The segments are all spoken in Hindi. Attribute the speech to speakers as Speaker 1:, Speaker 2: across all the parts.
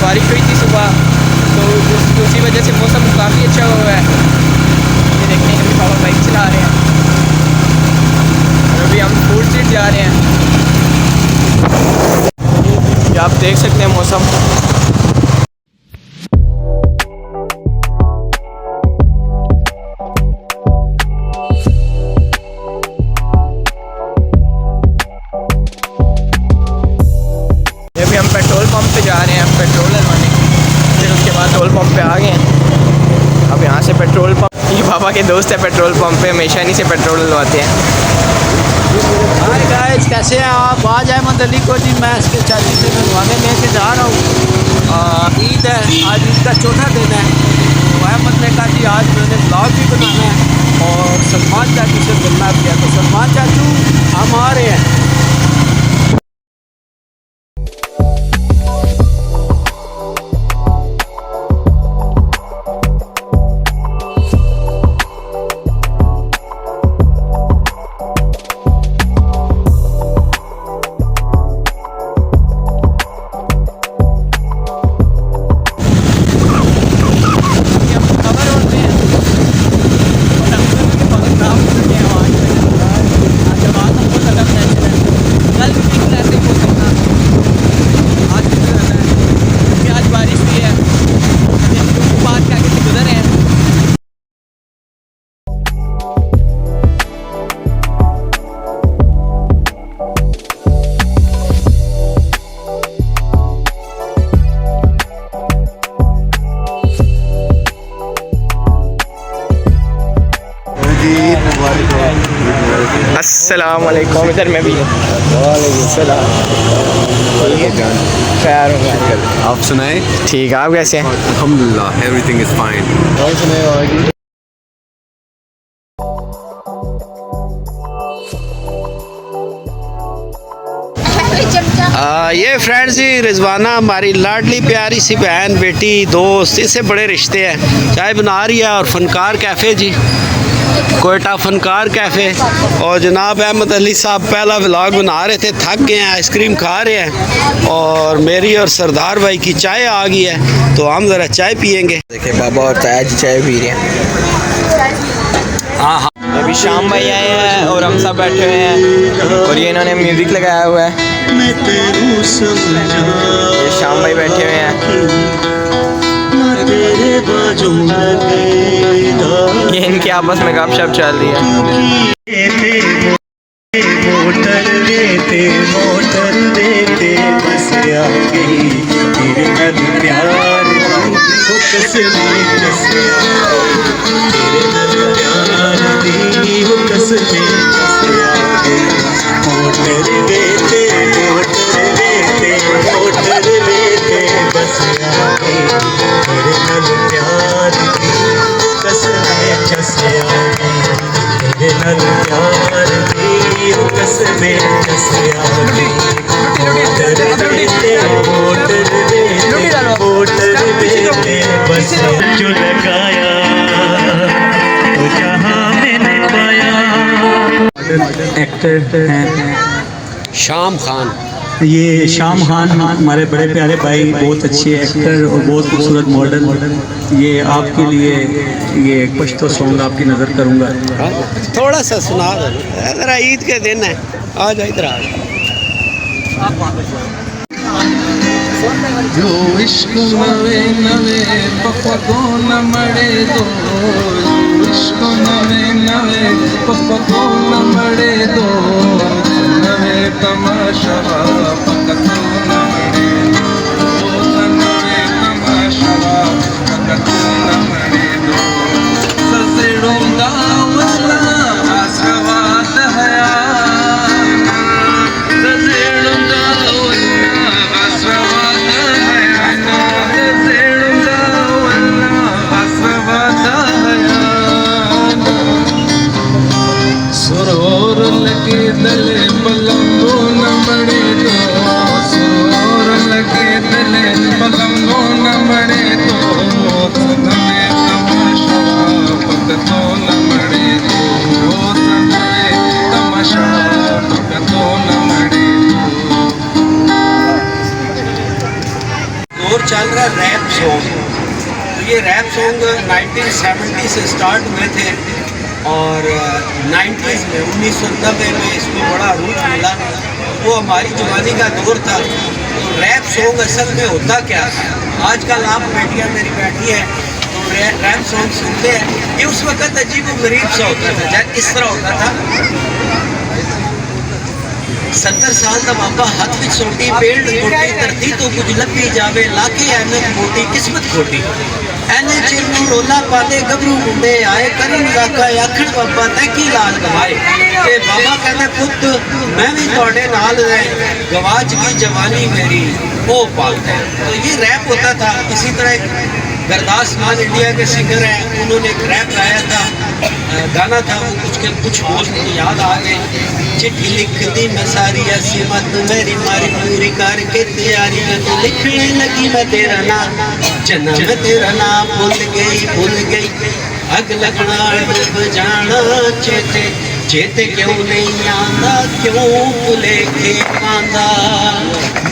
Speaker 1: बारिश हुई थी सुबह, तो उसी वजह से मौसम काफ़ी अच्छा हुआ है। ये देखने के लिए पापा बाइक चला रहे हैं और अभी हम फूड स्ट्रीट जा रहे हैं। ये आप देख सकते हैं मौसम। हम पेट्रोल पंप पे जा रहे हैं पेट्रोल डलवाने, फिर उसके बाद पेट्रोल पंप पे आ गए हैं। अब यहाँ से पेट्रोल पंप, ये पापा के दोस्त है पेट्रोल पंप पे, हमेशा नहीं से पेट्रोल डलवाते हैं।
Speaker 2: हाय गाइस, कैसे हैं आप? आज अहमद अली को जी मैं इसके चाची से मिलवाने लेके जा रहा हूँ। ईद है, आज ईद का चौथा दिन है। तो अहमद ने कहा जी आज मैंने ब्लॉग भी बनाना है और सलमान चाचू से मिलना भी है। तो सलमान चाचू हम आ रहे हैं।
Speaker 1: अस्सलाम वालेकुम। इधर मैं भी खैर
Speaker 3: आप सुनाए?
Speaker 1: ठीक है, आप कैसे हैं?
Speaker 3: अल्हम्दुलिल्लाह, एवरीथिंग इज फाइन। और सुनाए? ये फ्रेंड्स जी रिजवाना हमारी लाडली प्यारी सी बहन, बेटी, दोस्त, इससे बड़े रिश्ते हैं। चाय बना रही है और फनकार कैफ़े जी, कोयटा फनकार कैफ़े। और जनाब अहमद अली साहब पहला व्लॉग बना रहे थे, थक गए हैं, आइसक्रीम खा रहे हैं और मेरी और सरदार भाई की चाय आ गई है, तो हम ज़रा चाय पियेंगे।
Speaker 1: देखिए बाबा और ताया जी चाय पी रहे हैं। हाँ हाँ, अभी शाम भाई आए हैं और हम सब बैठे हुए हैं और ये इन्होंने म्यूज़िक लगाया हुआ है। ये शाम भाई बैठे हुए हैं, ये इनके आपस में गपशप चल रही है।
Speaker 4: मोटर देते बस आ गई तेरे नल प्यार तेरे नल प्यार दी वो कसमे आ गई। मोटर देते बस आ गई तेरे नल प्यार दी कसमे आ गई। तेरे नल प्यार दी कसमे आ गई। मोटर देते बस जो लगाया तो जहाँ मैंने पाया। एक्टर हैं
Speaker 3: शाम खान।
Speaker 4: ये शाम खान हमारे बड़े प्यारे भाई, बहुत अच्छे एक्टर और बहुत खूबसूरत मॉडल। ये आपके लिए ये पश्तो सॉन्ग आपकी नज़र करूँगा।
Speaker 3: थोड़ा सा सुना दो, ज़रा ईद के दिन है, आ जा इधर आ।
Speaker 5: जो इश्क नवे नवे पपको न मड़े दो, इश्क नवे नवे पपको न मड़े दो, नवे तमाशा पकतो न मड़े दो, नवे तमाशा पकतो न मड़े दो। ससड़ूंगा वला आसवाद हया, ससड़ूंगा वला आसवाद सुरोर लगे दले पलंगो न मड़े दो, सुरोर लगे दले पलंगो न मड़े दो, सदमे तमाशा पकतो न मड़े दो, सदमे तमाशा पकतो न मड़े दो।
Speaker 3: दौर चल रहा है
Speaker 2: ये रैप सॉन्ग 1970 से स्टार्ट हुए थे और 90s में 1990 में इसको बड़ा रूप मिला। वो हमारी जवानी का दौर था। तो रैप सॉन्ग असल में होता क्या था? आजकल आप बेटियां मेरी बैठी हैं तो रैप सॉन्ग सुनते हैं, ये उस वक्त अजीब व गरीब सा होता था। जैसे इस तरह होता था, 70 साल का बाबा हाथ में सोटी पेड़ छोटी धरती तो कुछ लपी जावे लाखे एनक मोटी किस्मत खोटी एने चिन्नू रोला पाते गबरू मुंडे आए करन लाका आखण बाबा तैकी लाल गवाए के बाबा कहते पुत मैं भी थोड़े नाल है गवाच की जवानी मेरी ओ पालते। तो ये रैप होता था। इसी तरह गुरदास मान इंडिया के सिंगर हैं, उन्होंने एक रैप गाया था, गाना था वो कुछ होश नहीं याद आ गए। चिट्ठी लिख दी मैं सारी ऐसी मत मेरी मारी पूरी करके तैयारी में तो लिखने लगी मैं तेरा नाम जना मैं तेरा नाम भूल गई अग लगना डूब जाना चेते चेते क्यों नहीं आंदा क्यों भुले के आंदा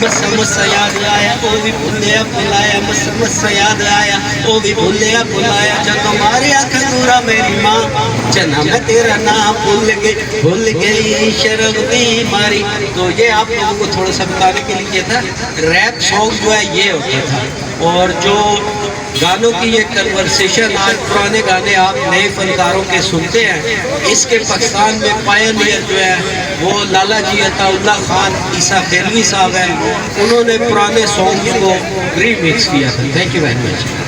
Speaker 2: मस मस याद आया वो भी भूलिया बुलाया मस याद आया वो भी भूलिया बुलाया जब हमारे आँख दूरा मेरी माँ जना मैं तेरा नाम भूल गई शर्म दी मारी। तो ये आप लोगों को थोड़ा सा बताने के लिए था रैप सॉन्ग जो है ये होता था। और जो गानों की ये कन्वर्सेशन आज पुराने गाने आप नए फनकारों के सुनते हैं, इसके पाकिस्तान में पायनियर जो है वो लाला जी अताउल्लाह खान ईसा खेलवी साहब हैं, उन्होंने पुराने सॉन्ग्स को रीमिक्स किया था। Thank you very much.